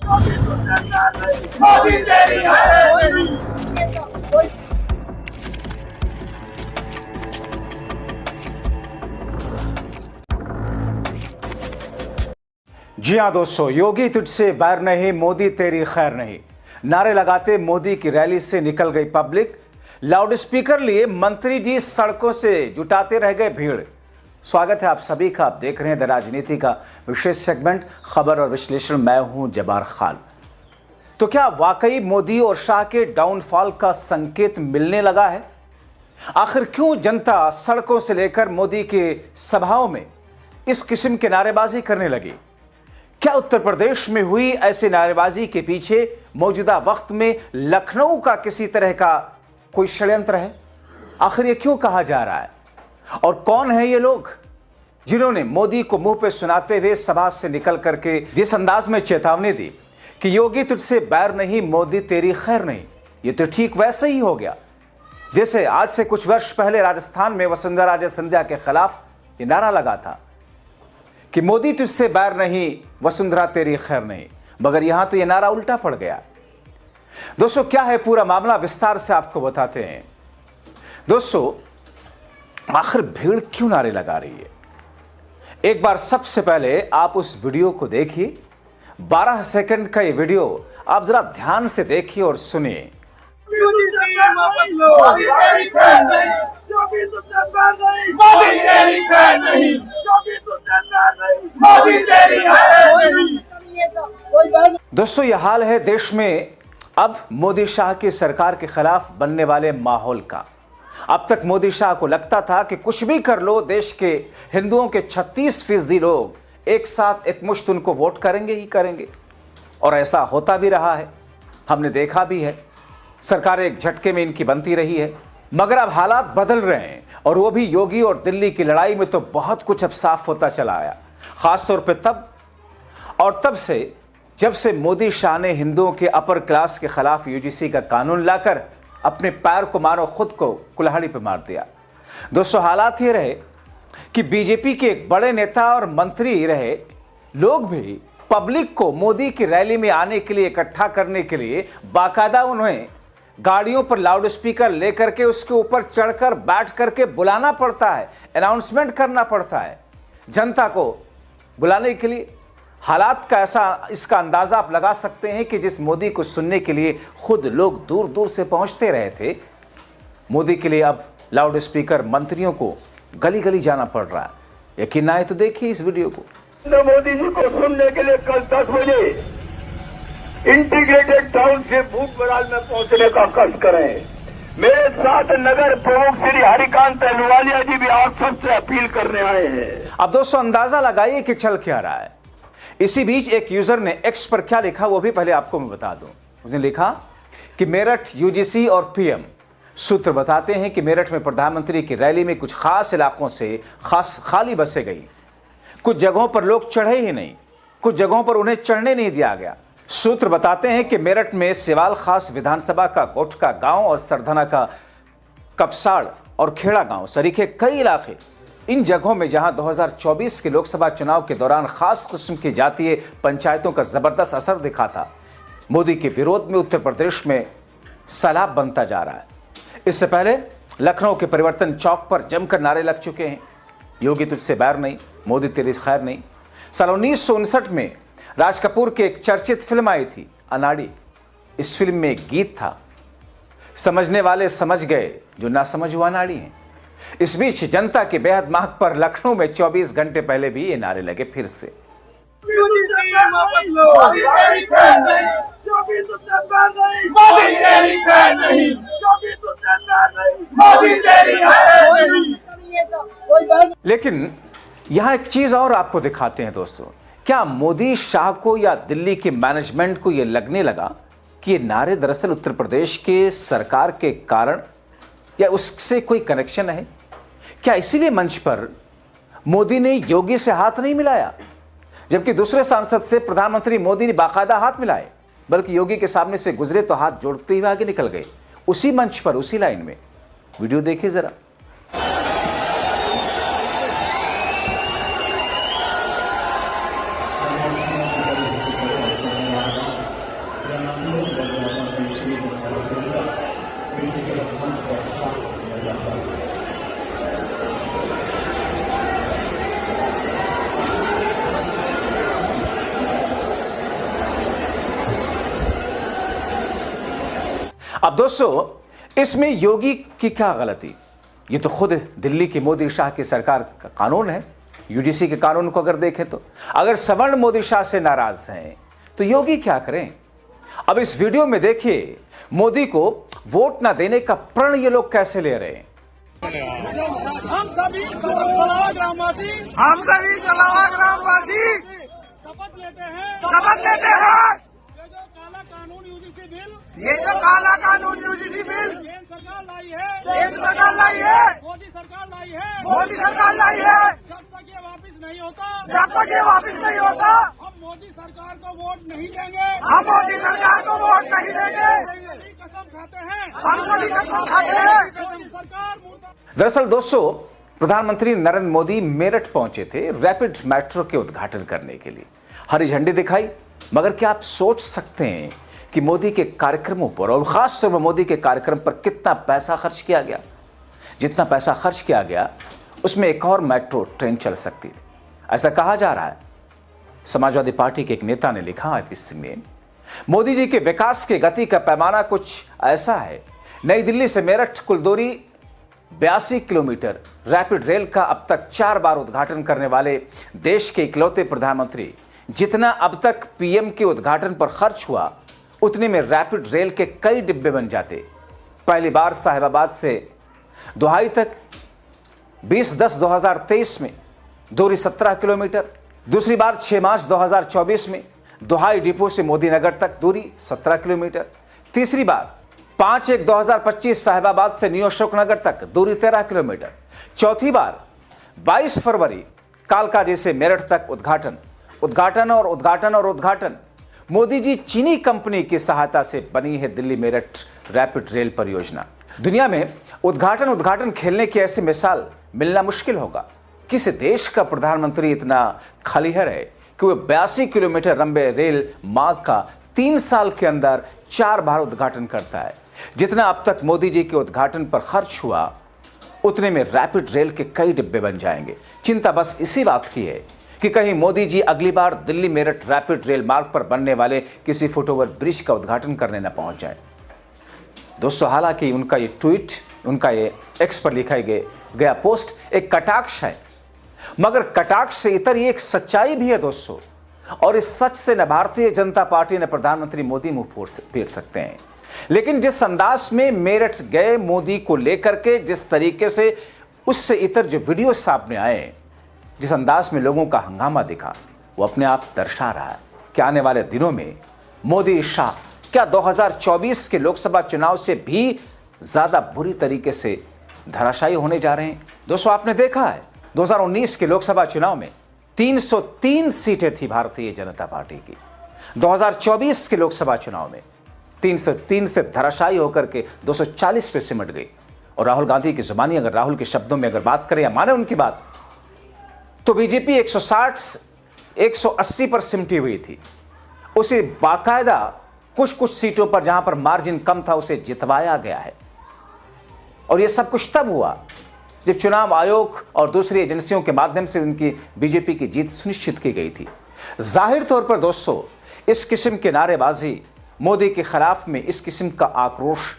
जी हाँ दोस्तों, योगी तुझसे बैर नहीं, मोदी तेरी खैर नहीं, नारे लगाते मोदी की रैली से निकल गई पब्लिक। लाउडस्पीकर लिए मंत्री जी सड़कों से जुटाते रह गए भीड़। स्वागत है आप सभी का। आप देख रहे हैं द राजनीति का विशेष सेगमेंट खबर और विश्लेषण। मैं हूं जबार खान। तो क्या वाकई मोदी और शाह के डाउनफॉल का संकेत मिलने लगा है? आखिर क्यों जनता सड़कों से लेकर मोदी के सभाओं में इस किस्म के नारेबाजी करने लगी? क्या उत्तर प्रदेश में हुई ऐसे नारेबाजी के पीछे मौजूदा वक्त में लखनऊ का किसी तरह का कोई षड्यंत्र है? आखिर ये क्यों कहा जा रहा है? और कौन है ये लोग जिन्होंने मोदी को मुंह पे सुनाते हुए सभा से निकल करके जिस अंदाज में चेतावनी दी कि योगी तुझसे बैर नहीं, मोदी तेरी खैर नहीं? ये तो ठीक वैसे ही हो गया जैसे आज से कुछ वर्ष पहले राजस्थान में वसुंधरा राजे सिंधिया के खिलाफ ये नारा लगा था कि मोदी तुझसे बैर नहीं, वसुंधरा तेरी खैर नहीं। मगर यहां तो यह नारा उल्टा पड़ गया। दोस्तों, क्या है पूरा मामला, विस्तार से आपको बताते हैं। दोस्तों, आखिर भीड़ क्यों नारे लगा रही है? एक बार सबसे पहले आप उस वीडियो को देखिए। 12 सेकंड का ये वीडियो आप जरा ध्यान से देखिए और सुनिए। दोस्तों, यह हाल है देश में अब मोदी शाह की सरकार के खिलाफ बनने वाले माहौल का। अब तक मोदी शाह को लगता था कि कुछ भी कर लो, देश के हिंदुओं के 36% लोग एक साथ एकमुश्त उनको वोट करेंगे ही करेंगे। और ऐसा होता भी रहा है, हमने देखा भी है। सरकार एक झटके में इनकी बनती रही है। मगर अब हालात बदल रहे हैं और वो भी योगी और दिल्ली की लड़ाई में तो बहुत कुछ अब साफ होता चला आया। खासतौर पे तब से जब से मोदी शाह ने हिंदुओं के अपर क्लास के खिलाफ यूजीसी का कानून लाकर अपने पैर को मारो खुद को कुल्हाड़ी पे मार दिया। दोस्तों, हालात ये रहे कि बीजेपी के एक बड़े नेता और मंत्री रहे लोग भी पब्लिक को मोदी की रैली में आने के लिए इकट्ठा करने के लिए बाकायदा उन्हें गाड़ियों पर लाउड स्पीकर लेकर के उसके ऊपर चढ़कर बैठ करके बुलाना पड़ता है, अनाउंसमेंट करना पड़ता है जनता को बुलाने के लिए। हालात का ऐसा, इसका अंदाजा आप लगा सकते हैं कि जिस मोदी को सुनने के लिए खुद लोग दूर दूर से पहुंचते रहे थे, मोदी के लिए अब लाउड स्पीकर मंत्रियों को गली गली जाना पड़ रहा है। यकीन ना आए तो देखिए इस वीडियो को। मोदी जी को सुनने के लिए कल 10 बजे इंटीग्रेटेड टाउन से भूख बराल में पहुंचने का कष्ट करें। मेरे साथ नगर प्रमुख श्री हरिकांत अहलूवालिया जी भी आप सबसे अपील करने आए हैं। अब दोस्तों, अंदाजा लगाइए कि चल क्या रहा है। इसी बीच एक यूजर ने एक्स पर क्या लिखा वो भी पहले आपको मैं बता दूं। उसने लिखा कि मेरठ यूजीसी और पीएम सूत्र बताते हैं कि मेरठ में प्रधानमंत्री की रैली में कुछ खास इलाकों से खाली बसें गई। कुछ जगहों पर लोग चढ़े ही नहीं, कुछ जगहों पर उन्हें चढ़ने नहीं दिया गया। सूत्र बताते हैं कि मेरठ में सिवाल खास विधानसभा का गोठका गांव और सरधना का कपसाड़ और खेड़ा गांव सरीखे कई इलाके, इन जगहों में जहां 2024 के लोकसभा चुनाव के दौरान खास किस्म की जातीय पंचायतों का जबरदस्त असर दिखा था, मोदी के विरोध में उत्तर प्रदेश में सैलाब बनता जा रहा है। इससे पहले लखनऊ के परिवर्तन चौक पर जमकर नारे लग चुके हैं, योगी तुझसे बैर नहीं, मोदी तेरी खैर नहीं। साल 1959 में राज कपूर की एक चर्चित फिल्म आई थी अनाड़ी। इस फिल्म में एक गीत था, समझने वाले समझ गए, जो ना समझ हुआ नाड़ी हैं। इस बीच जनता की बेहद मांग पर लखनऊ में 24 घंटे पहले भी ये नारे लगे फिर से। लेकिन यहां एक चीज और आपको दिखाते हैं दोस्तों। क्या मोदी शाह को या दिल्ली के मैनेजमेंट को यह लगने लगा कि ये नारे दरअसल उत्तर प्रदेश के सरकार के कारण या उससे कोई कनेक्शन है? क्या इसीलिए मंच पर मोदी ने योगी से हाथ नहीं मिलाया, जबकि दूसरे सांसद से प्रधानमंत्री मोदी ने बाकायदा हाथ मिलाए, बल्कि योगी के सामने से गुजरे तो हाथ जोड़ते हुए आगे निकल गए उसी मंच पर, उसी लाइन में। वीडियो देखिए जरा। अब दोस्तों, इसमें योगी की क्या गलती? ये तो खुद दिल्ली की मोदी शाह की सरकार का कानून है। यूजीसी के कानून को अगर देखें तो अगर सवर्ण मोदी शाह से नाराज हैं तो योगी क्या करें? अब इस वीडियो में देखिए मोदी को वोट ना देने का प्रण ये लोग कैसे ले रहे हैं। हम सभी जलावा ग्रामवासी शपथ लेते हैं। ये जो काला कानून यूजीसी बिल केंद्र सरकार लाई है, मोदी सरकार लाई है। जब तक ये वापस नहीं होता, हम मोदी सरकार को वोट नहीं देंगे। कसम खाते हैं, हम सभी कसम खाते हैं। मोदी सरकार दरअसल दोस्तों, प्रधानमंत्री नरेंद्र मोदी मेरठ पहुंचे थे रैपिड मेट्रो के उद्घाटन करने के लिए। हरी झंडी दिखाई, मगर क्या आप सोच सकते हैं कि मोदी के कार्यक्रमों पर और खास तौर पर मोदी के कार्यक्रम पर कितना पैसा खर्च किया गया? जितना पैसा खर्च किया गया उसमें एक और मेट्रो ट्रेन चल सकती थी, ऐसा कहा जा रहा है। समाजवादी पार्टी के एक नेता ने लिखा है इस में, मोदी जी के विकास की गति का पैमाना कुछ ऐसा है। नई दिल्ली से मेरठ कुल दूरी 82 किलोमीटर। रैपिड रेल का अब तक 4 बार उद्घाटन करने वाले देश के इकलौते प्रधानमंत्री। जितना अब तक पीएम के उद्घाटन पर खर्च हुआ उतने में रैपिड रेल के कई डिब्बे बन जाते। पहली बार साहिबाबाद से दोहाई तक 20-10-2023 में दूरी 17 किलोमीटर। दूसरी बार 6 मार्च 2024 में दोहाई डिपो से मोदीनगर तक दूरी 17 किलोमीटर। तीसरी बार 5/1/2025 साहिबाबाद से न्यू अशोकनगर तक दूरी 13 किलोमीटर। चौथी बार 22 फरवरी कालकाजी से मेरठ तक उद्घाटन। मोदी जी चीनी कंपनी की सहायता से बनी है दिल्ली मेरठ रैपिड रेल परियोजना। दुनिया में उद्घाटन खेलने की ऐसी मिसाल मिलना मुश्किल होगा। किस देश का प्रधानमंत्री इतना खलीहर है कि वह 82 किलोमीटर लंबे रेल मार्ग का 3 साल के अंदर 4 बार उद्घाटन करता है? जितना अब तक मोदी जी के उद्घाटन पर खर्च हुआ उतने में रैपिड रेल के कई डिब्बे बन जाएंगे। चिंता बस इसी बात की है कि कहीं मोदी जी अगली बार दिल्ली मेरठ रैपिड रेल मार्ग पर बनने वाले किसी फुटओवर ब्रिज का उद्घाटन करने न पहुंच जाए। दोस्तों, हालांकि उनका ये ट्वीट, उनका ये एक्स पर लिखा गया पोस्ट एक कटाक्ष है, मगर कटाक्ष से इतर ये एक सच्चाई भी है दोस्तों। और इस सच से न भारतीय जनता पार्टी ने प्रधानमंत्री मोदी मुंह फेर सकते हैं। लेकिन जिस अंदाज में मेरठ गए मोदी को लेकर के, जिस तरीके से उससे इतर जो वीडियो सामने आए, जिस अंदाज में लोगों का हंगामा दिखा, वो अपने आप दर्शा रहा है कि आने वाले दिनों में मोदी शाह क्या 2024 के लोकसभा चुनाव से भी ज्यादा बुरी तरीके से धराशायी होने जा रहे हैं। दोस्तों, आपने देखा है 2019 के लोकसभा चुनाव में 303 सीटें थी भारतीय जनता पार्टी की। 2024 के लोकसभा चुनाव में 303 से धराशायी होकर के 240 पे सिमट गई। और राहुल गांधी की जुबानी, अगर राहुल के शब्दों में अगर बात करें या माने उनकी बात, तो बीजेपी 160-180 पर सिमटी हुई थी। उसे बाकायदा कुछ सीटों पर जहां पर मार्जिन कम था उसे जितवाया गया है। और यह सब कुछ तब हुआ जब चुनाव आयोग और दूसरी एजेंसियों के माध्यम से उनकी बीजेपी की जीत सुनिश्चित की गई थी। जाहिर तौर पर दोस्तों, इस किस्म की नारेबाजी मोदी के खिलाफ में इस किस्म का आक्रोश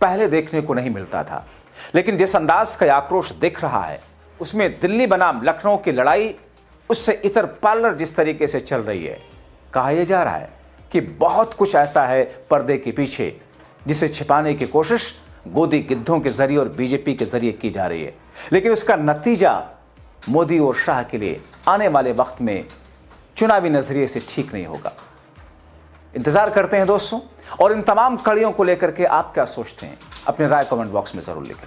पहले देखने को नहीं मिलता था। लेकिन जिस अंदाज का आक्रोश दिख रहा है उसमें दिल्ली बनाम लखनऊ की लड़ाई उससे इतर पार्लर जिस तरीके से चल रही है, कहा यह जा रहा है कि बहुत कुछ ऐसा है पर्दे के पीछे जिसे छिपाने की कोशिश गोदी गिद्धों के जरिए और बीजेपी के जरिए की जा रही है। लेकिन उसका नतीजा मोदी और शाह के लिए आने वाले वक्त में चुनावी नजरिए से ठीक नहीं होगा। इंतजार करते हैं दोस्तों, और इन तमाम कड़ियों को लेकर के आप क्या सोचते हैं अपनी राय कमेंट बॉक्स में जरूर लिखें।